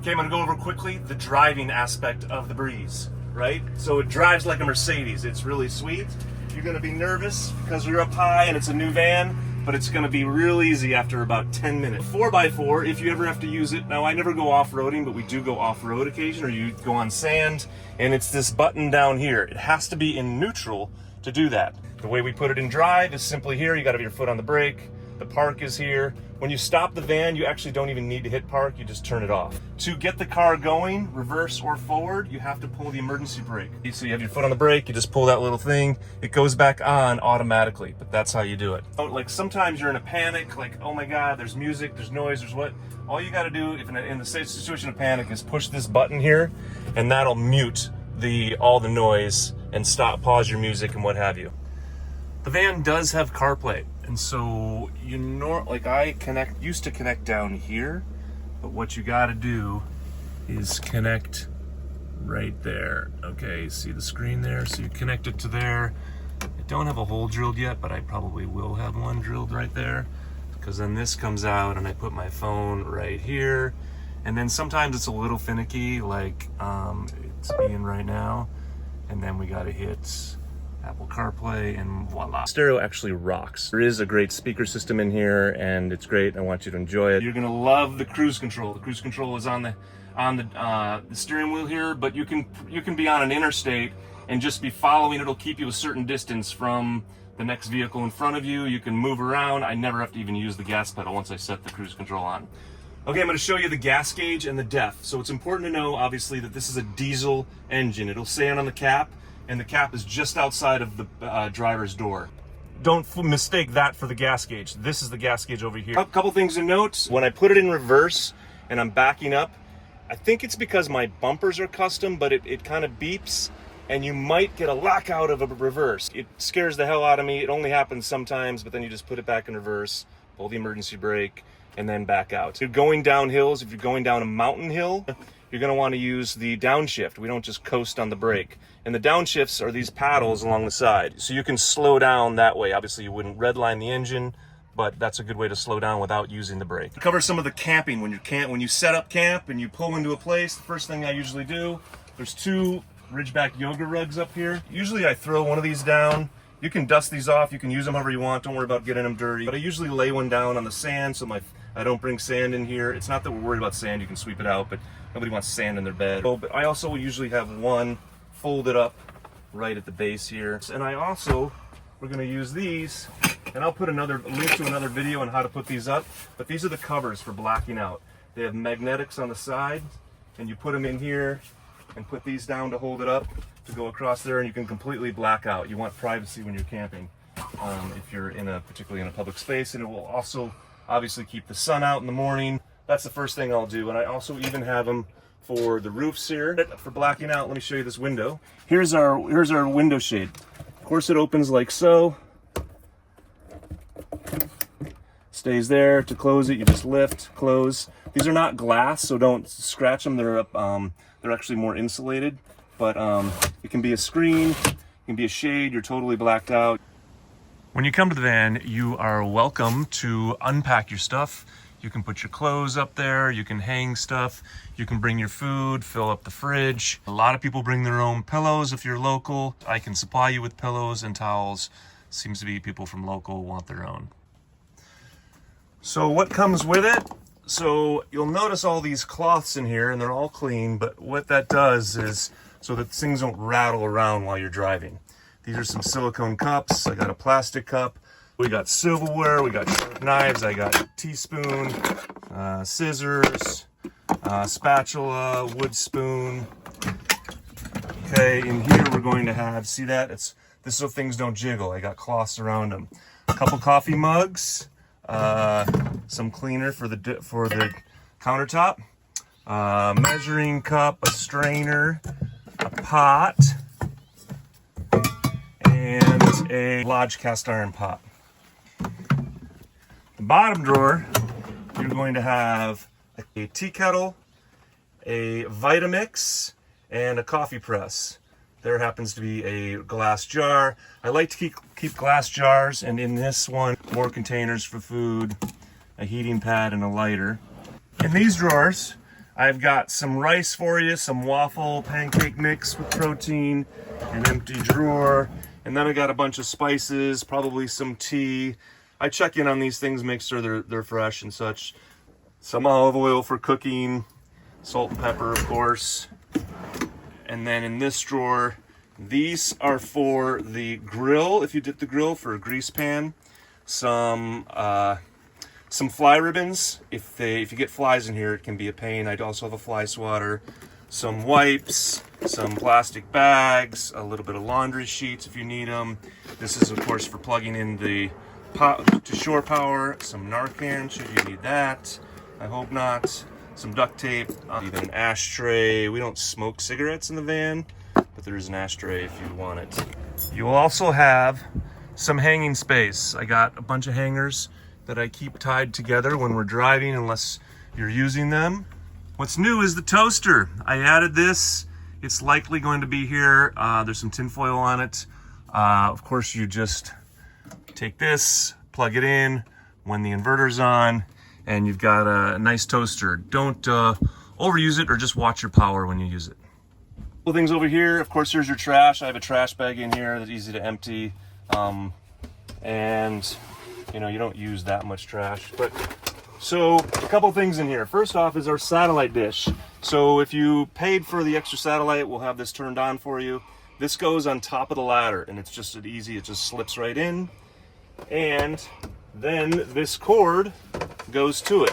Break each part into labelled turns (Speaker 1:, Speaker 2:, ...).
Speaker 1: Okay, I'm gonna go over quickly the driving aspect of the Breeze, right? So it drives like a Mercedes. It's really sweet. You're gonna be nervous because you're up high and it's a new van, but it's gonna be real easy after about 10 minutes. 4x4, if you ever have to use it. Now, I never go off-roading, but we do go off-road occasion, or you go on sand, and it's this button down here. It has to be in neutral to do that. The way we put it in drive is simply here. You gotta have your foot on the brake. The park is here. When you stop the van, you actually don't even need to hit park, you just turn it off. To get the car going, reverse or forward, you have to pull the emergency brake. So you have your foot on the brake, you just pull that little thing, it goes back on automatically, but that's how you do it. Like sometimes you're in a panic, like, oh my God, there's music, there's noise, there's what? All you gotta do if in the situation of panic is push this button here, and that'll mute all the noise and pause your music and what have you. The van does have CarPlay. And so I used to connect down here, but what you got to do is connect right there. Okay, see the screen there? So you connect it to there. I don't have a hole drilled yet, but I probably will have one drilled right there, because then this comes out and I put my phone right here. And then sometimes it's a little finicky, like it's being right now. And then we got to hit Apple CarPlay, and voila. Stereo actually rocks. There is a great speaker system in here, and it's great. I want you to enjoy it. You're gonna love the cruise control. The cruise control is on the steering wheel here, but you can be on an interstate and just be following. It'll keep you a certain distance from the next vehicle in front of you. You can move around. I never have to even use the gas pedal once I set the cruise control on. Okay, I'm going to show you the gas gauge and the depth. So it's important to know, obviously, that this is a diesel engine. It'll say it on the cap, and the cap is just outside of the driver's door. Don't mistake that for the gas gauge. This is the gas gauge over here. A couple things to note. When I put it in reverse and I'm backing up, I think it's because my bumpers are custom, but it kind of beeps, and you might get a lockout of a reverse. It scares the hell out of me. It only happens sometimes, but then you just put it back in reverse, pull the emergency brake, and then back out. If you're going down hills, if you're going down a mountain hill, you're gonna wanna use the downshift. We don't just coast on the brake. And the downshifts are these paddles along the side. So you can slow down that way. Obviously you wouldn't redline the engine, but that's a good way to slow down without using the brake. Cover some of the camping. When you set up camp and you pull into a place, the first thing I usually do, there's 2 Ridgeback yoga rugs up here. Usually I throw one of these down. You can dust these off, you can use them however you want, don't worry about getting them dirty. But I usually lay one down on the sand so I don't bring sand in here. It's not that we're worried about sand, you can sweep it out, but nobody wants sand in their bed. But I also usually have one folded up right at the base here. And we're gonna use these, and I'll put another link to another video on how to put these up, but these are the covers for blacking out. They have magnetics on the side, and you put them in here and put these down to hold it up to go across there, and you can completely black out. You want privacy when you're camping, if you're particularly in a public space, and it will also obviously keep the sun out in the morning. That's the first thing I'll do. And I also even have them for the roofs here for blacking out. Let me show you this window. Here's our window shade. Of course it opens like so. Stays there. To close it, you just lift, close. These are not glass, so don't scratch them. They're actually more insulated, but it can be a screen, it can be a shade. You're totally blacked out. When you come to the van, you are welcome to unpack your stuff. You can put your clothes up there, you can hang stuff, you can bring your food, fill up the fridge. A lot of people bring their own pillows if you're local. I can supply you with pillows and towels. Seems to be people from local want their own. So what comes with it? So you'll notice all these cloths in here, and they're all clean, but what that does is so that things don't rattle around while you're driving. These are some silicone cups. I got a plastic cup. We got silverware, we got sharp knives, I got a teaspoon, scissors, spatula, wood spoon. Okay, in here we're going to have, see that? This so things don't jiggle. I got cloths around them. A couple coffee mugs, some cleaner for the countertop, measuring cup, a strainer, a pot, and a Lodge cast iron pot. The bottom drawer, you're going to have a tea kettle, a Vita-mix, and a coffee press. There happens to be a glass jar. I like to keep glass jars, and in this one, more containers for food, a heating pad, and a lighter. In these drawers, I've got some rice for you, some waffle pancake mix with protein, an empty drawer, and then I got a bunch of spices, probably some tea. I check in on these things, make sure they're fresh and such. Some olive oil for cooking, salt and pepper, of course. And then in this drawer, these are for the grill, if you dip the grill, for a grease pan. Some fly ribbons. If you get flies in here, it can be a pain. I'd also have a fly swatter. Some wipes, some plastic bags, a little bit of laundry sheets if you need them. This is, of course, for plugging in the to shore power. Some Narcan, should you need that. I hope not. Some duct tape, even an ashtray. We don't smoke cigarettes in the van, but there's an ashtray if you want it. You'll also have some hanging space. I got a bunch of hangers that I keep tied together when we're driving, unless you're using them. What's new is the toaster. I added this. It's likely going to be here. There's some tin foil on it. Of course, you just take this, plug it in when the inverter's on, and you've got a nice toaster. Don't overuse it, or just watch your power when you use it. Couple things over here. Of course, here's your trash. I have a trash bag in here that's easy to empty. And you know, you don't use that much trash. But so a couple things in here. First off is our satellite dish. So if you paid for the extra satellite, we'll have this turned on for you. This goes on top of the ladder, and it's just easy. It just slips right in. And then this cord goes to it.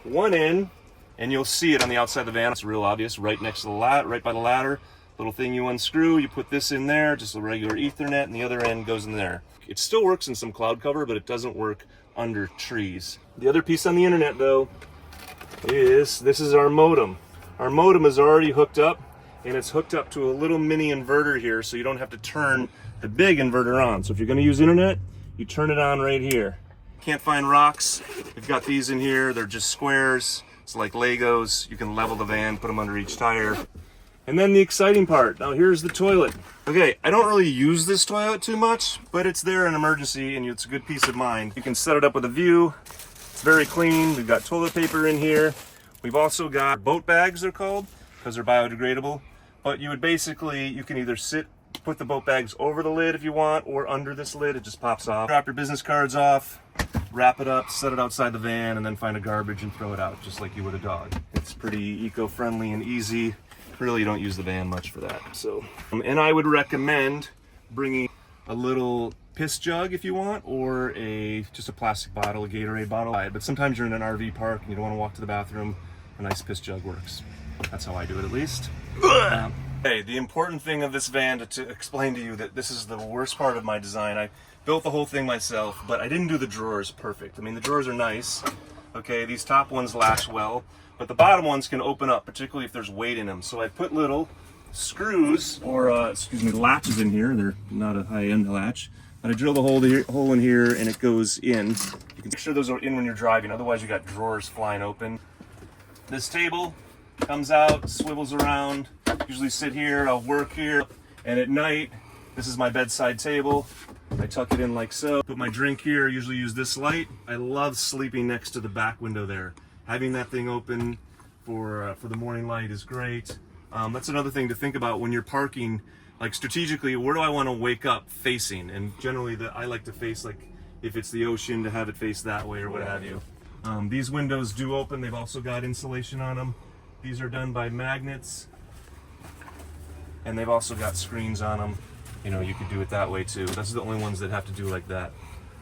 Speaker 1: One end, and you'll see it on the outside of the van. It's real obvious, right next to the ladder, right by the ladder. Little thing you unscrew, you put this in there, just a regular Ethernet, and the other end goes in there. It still works in some cloud cover, but it doesn't work under trees. The other piece on the internet, though, is this is our modem. Our modem is already hooked up, and it's hooked up to a little mini inverter here, so you don't have to turn the big inverter on. So if you're going to use internet, you turn it on right here. Can't find rocks. We've got these in here. They're just squares. It's like Legos. You can level the van, put them under each tire. And then the exciting part. Now here's the toilet. Okay, I don't really use this toilet too much, but it's there in emergency, and it's a good peace of mind. You can set it up with a view. It's very clean. We've got toilet paper in here. We've also got boat bags, they're called, because they're biodegradable. But you would basically, you can either put the boat bags over the lid if you want, or under this lid, it just pops off. Drop your business cards off, wrap it up, set it outside the van, and then find a garbage and throw it out, just like you would a dog. It's pretty eco-friendly and easy. Really, you don't use the van much for that. So, and I would recommend bringing a little piss jug if you want, or just a plastic bottle, a Gatorade bottle. But sometimes you're in an RV park and you don't want to walk to the bathroom. A nice piss jug works. That's how I do it, at least. Hey, the important thing of this van to explain to you that this is the worst part of my design. I built the whole thing myself, but I didn't do the drawers perfect. I mean, the drawers are nice. Okay, these top ones latch well, but the bottom ones can open up, particularly if there's weight in them. So I put little screws, or latches in here. They're not a high-end latch. But I drill the hole in here, and it goes in. You can make sure those are in when you're driving, otherwise you got drawers flying open. This table comes out, swivels around. Usually sit here, I'll work here. And at night, this is my bedside table. I tuck it in like so. Put my drink here, usually use this light. I love sleeping next to the back window there. Having that thing open for the morning light is great. That's another thing to think about when you're parking, like strategically, where do I want to wake up facing? And generally I like to face, like if it's the ocean, to have it face that way or what have you. These windows do open. They've also got insulation on them. These are done by magnets, and they've also got screens on them. You know, you could do it that way too. That's the only ones that have to do like that.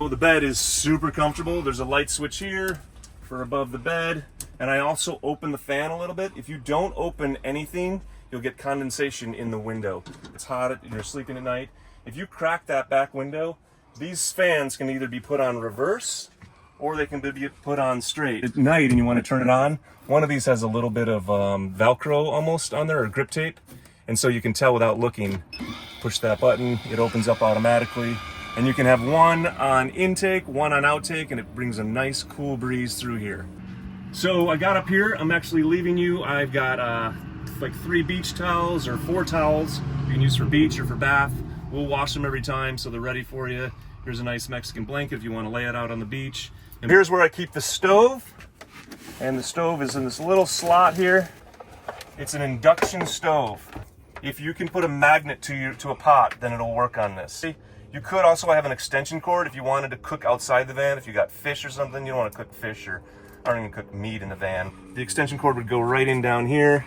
Speaker 1: Oh, the bed is super comfortable. There's a light switch here for above the bed, and I also open the fan a little bit. If you don't open anything, you'll get condensation in the window. It's hot and you're sleeping at night. If you crack that back window, these fans can either be put on reverse or they can be put on straight. At night and you want to turn it on, one of these has a little bit of Velcro almost on there, or grip tape, and so you can tell without looking. Push that button, it opens up automatically, and you can have one on intake, one on outtake, and it brings a nice cool breeze through here. So I got up here, I'm actually leaving you. I've got like 3 beach towels or 4 towels you can use for beach or for bath. We'll wash them every time so they're ready for you. Here's a nice Mexican blanket if you want to lay it out on the beach. And here's where I keep the stove. And the stove is in this little slot here. It's an induction stove. If you can put a magnet to a pot, then it'll work on this. You could also have an extension cord if you wanted to cook outside the van. If you got fish or something, you don't want to cook fish or I don't even cook meat in the van. The extension cord would go right in down here.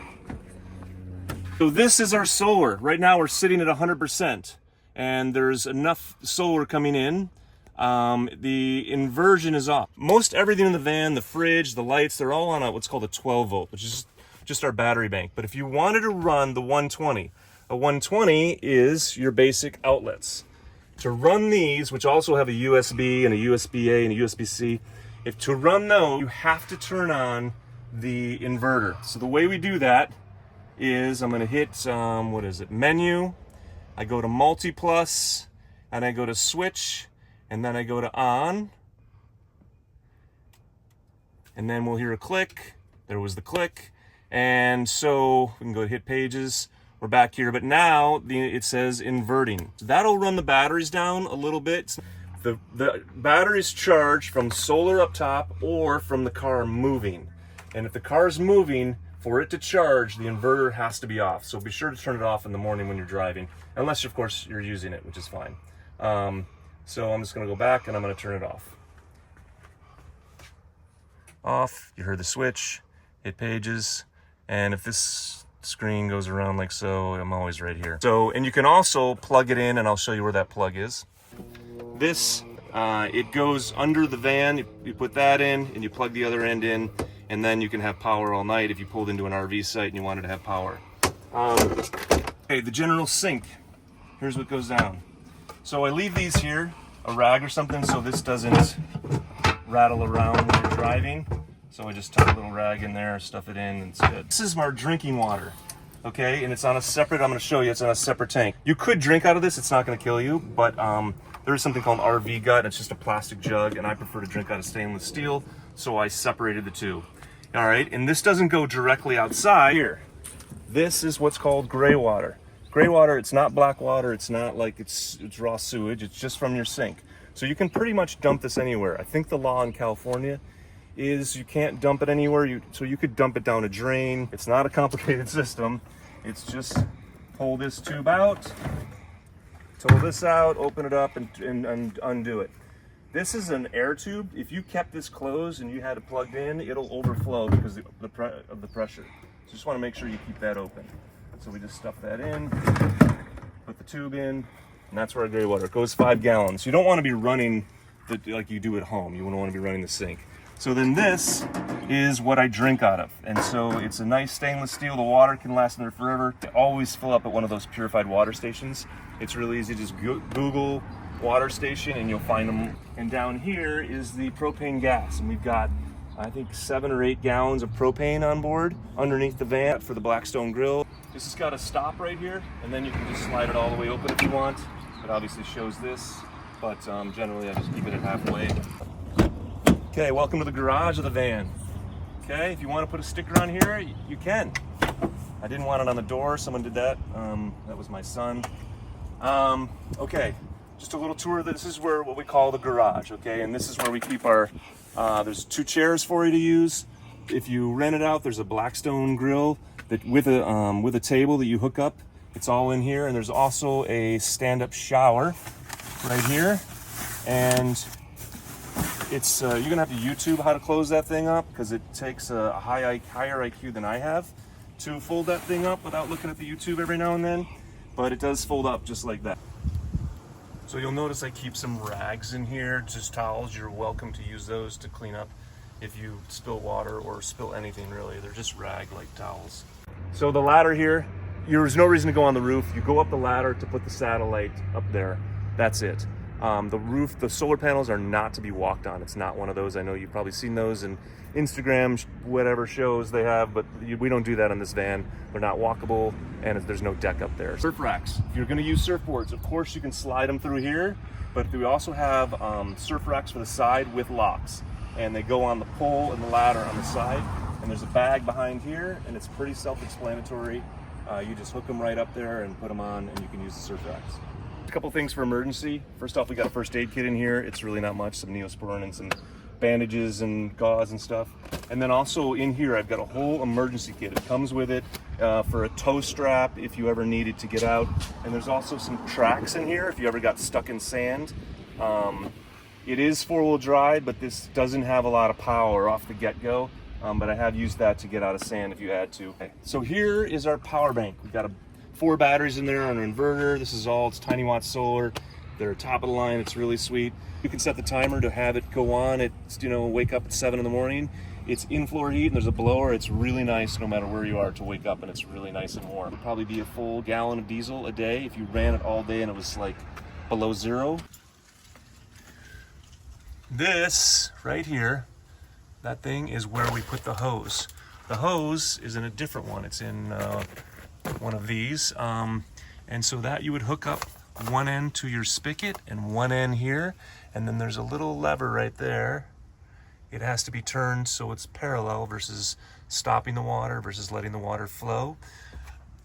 Speaker 1: So this is our solar. Right now we're sitting at 100% and there's enough solar coming in. The inversion is off. Most everything in the van, the fridge, the lights, they're all on what's called a 12 volt, which is just our battery bank. But if you wanted to run the 120, a 120 is your basic outlets. To run these, which also have a USB and a USB-A and a USB-C, to run those, you have to turn on the inverter. So the way we do that is I'm going to hit, what is it, menu. I go to multi-plus, and I go to switch, and then I go to on. And then we'll hear a click. There was the click. And so we can go to hit pages. We're back here, but now it says inverting. So that'll run the batteries down a little bit. The battery's charged from solar up top or from the car moving. And if the car is moving, for it to charge, the inverter has to be off. So be sure to turn it off in the morning when you're driving, unless of course you're using it, which is fine. So I'm just gonna go back and I'm gonna turn it off. Off, you heard the switch, hit pages, and if this screen goes around like so, I'm always right here. So, and you can also plug it in and I'll show you where that plug is. This, it goes under the van, you put that in and you plug the other end in, and then you can have power all night if you pulled into an RV site and you wanted to have power. Okay, the general sink, here's what goes down. So I leave these here, a rag or something, so this doesn't rattle around when you're driving. So I just tuck a little rag in there, stuff it in, and it's good. This is our drinking water, okay? And it's on a separate, I'm gonna show you, it's on a separate tank. You could drink out of this, it's not gonna kill you, but there's something called RV gut, and it's just a plastic jug, and I prefer to drink out of stainless steel, so I separated the two. All right, and this doesn't go directly outside here. This is what's called gray water. Gray water, it's not black water, it's not like it's raw sewage, it's just from your sink. So you can pretty much dump this anywhere. I think the law in California is you can't dump it anywhere, so you could dump it down a drain. It's not a complicated system. It's just pull this tube out, pull this out, open it up, and undo it. This is an air tube. If you kept this closed and you had it plugged in, it'll overflow because of the pressure. So just want to make sure you keep that open. So we just stuff that in, put the tube in, and that's where our gray water, it goes 5 gallons. You don't want to be running like you do at home. You wouldn't want to be running the sink. So then this is what I drink out of. And so it's a nice stainless steel. The water can last in there forever. They always fill up at one of those purified water stations. It's really easy. Just Google water station and you'll find them. And down here is the propane gas. And we've got, I think, 7 or 8 gallons of propane on board underneath the van for the Blackstone grill. This has got a stop right here, and then you can just slide it all the way open if you want. It obviously shows this, but generally I just keep it at halfway. Okay, welcome to the garage of the van. Okay, if you want to put a sticker on here, you can. I didn't want it on the door, someone did that. That was my son. Okay, just a little tour. This is where what we call the garage, okay? And this is where we keep our, there's 2 chairs for you to use. If you rent it out, there's a Blackstone grill that with a table that you hook up. It's all in here, and there's also a stand-up shower right here. And it's you're gonna have to YouTube how to close that thing up because it takes a higher IQ than I have to fold that thing up without looking at the YouTube every now and then. But it does fold up just like that. So you'll notice I keep some rags in here, just towels. You're welcome to use those to clean up if you spill water or spill anything really. They're just rag-like towels. So the ladder here, there's no reason to go on the roof. You go up the ladder to put the satellite up there. That's it. The roof, the solar panels are not to be walked on. It's not one of those. I know you've probably seen those in Instagram, whatever shows they have, but we don't do that on this van. They're not walkable, and there's no deck up there. Surf racks. If you're going to use surfboards, of course you can slide them through here, but we also have surf racks for the side with locks, and they go on the pole and the ladder on the side, and there's a bag behind here, and it's pretty self-explanatory. You just hook them right up there and put them on, and you can use the surf racks. A couple things for emergency. First off, we got a first aid kit in here. It's really not much, some Neosporin and some bandages and gauze and stuff. And then also in here, I've got a whole emergency kit. It comes with it for a tow strap if you ever needed to get out. And there's also some tracks in here if you ever got stuck in sand. It is 4-wheel drive, but this doesn't have a lot of power off the get-go. But I have used that to get out of sand if you had to. Okay. So here is our power bank. We've got 4 batteries in there on an inverter. This is all, it's tiny watt solar. They're top of the line. It's really sweet. You can set the timer to have it go on. It's, you know, wake up at 7 in the morning. It's in-floor heat and there's a blower. It's really nice no matter where you are to wake up, and it's really nice and warm. It'd probably be a full gallon of diesel a day if you ran it all day and it was like below 0. This right here, that thing is where we put the hose. The hose is in a different one. It's in one of these. And so that you would hook up one end to your spigot and one end here. And then there's a little lever right there. It has to be turned so it's parallel versus stopping the water versus letting the water flow.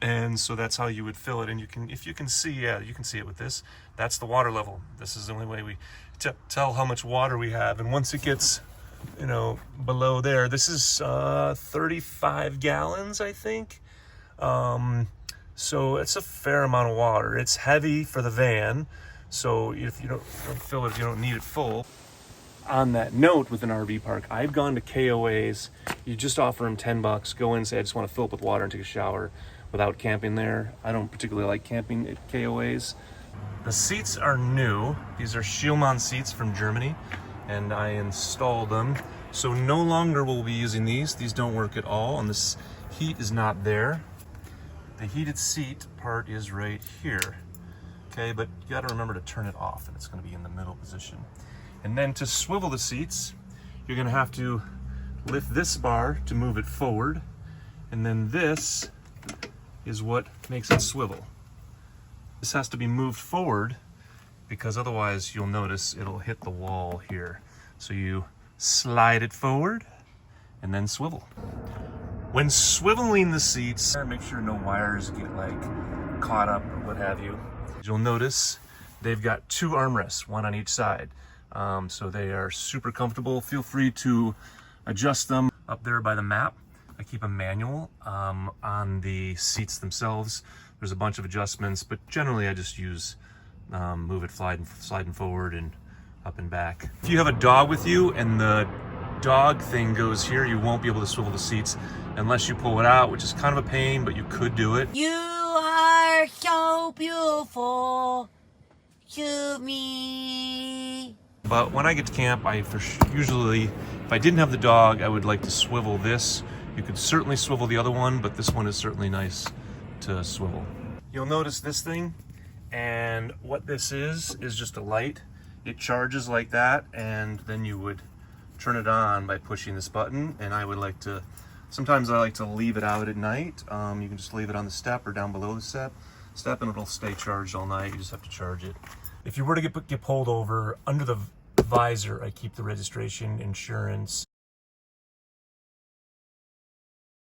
Speaker 1: And so that's how you would fill it. And you can, if you can see, yeah, you can see it with this. That's the water level. This is the only way we tell how much water we have. And once it gets, you know, below there, this is 35 gallons, I think. So it's a fair amount of water. It's heavy for the van. So if you don't fill it, if you don't need it full. On that note, with an RV park, I've gone to KOAs. You just offer them $10. Go in and say, I just want to fill up with water and take a shower without camping there. I don't particularly like camping at KOAs. The seats are new. These are Schielmann seats from Germany, and I installed them. So no longer will we be using these. These don't work at all, and this heat is not there. The heated seat part is right here. Okay, but you gotta remember to turn it off, and it's gonna be in the middle position. And then to swivel the seats, you're gonna have to lift this bar to move it forward, and then this is what makes it swivel. This has to be moved forward because otherwise you'll notice it'll hit the wall here. So you slide it forward and then swivel. When swiveling the seats, make sure no wires get like caught up or what have you. You'll notice they've got 2 armrests, one on each side. So they are super comfortable. Feel free to adjust them up there by the map. I keep a manual on the seats themselves. There's a bunch of adjustments, but generally I just use move it sliding forward and up and back. If you have a dog with you and the dog thing goes here, you won't be able to swivel the seats unless you pull it out, which is kind of a pain, but you could do it.
Speaker 2: You are so beautiful to me.
Speaker 1: But when I get to camp, usually, if I didn't have the dog, I would like to swivel this. You could certainly swivel the other one, but this one is certainly nice to swivel. You'll notice this thing, and what this is just a light. It charges like that, and then you would turn it on by pushing this button. And I would like to, sometimes I like to leave it out at night. You can just leave it on the step or down below the step, and it'll stay charged all night. You just have to charge it. If you were to get pulled over, under the visor, I keep the registration, insurance,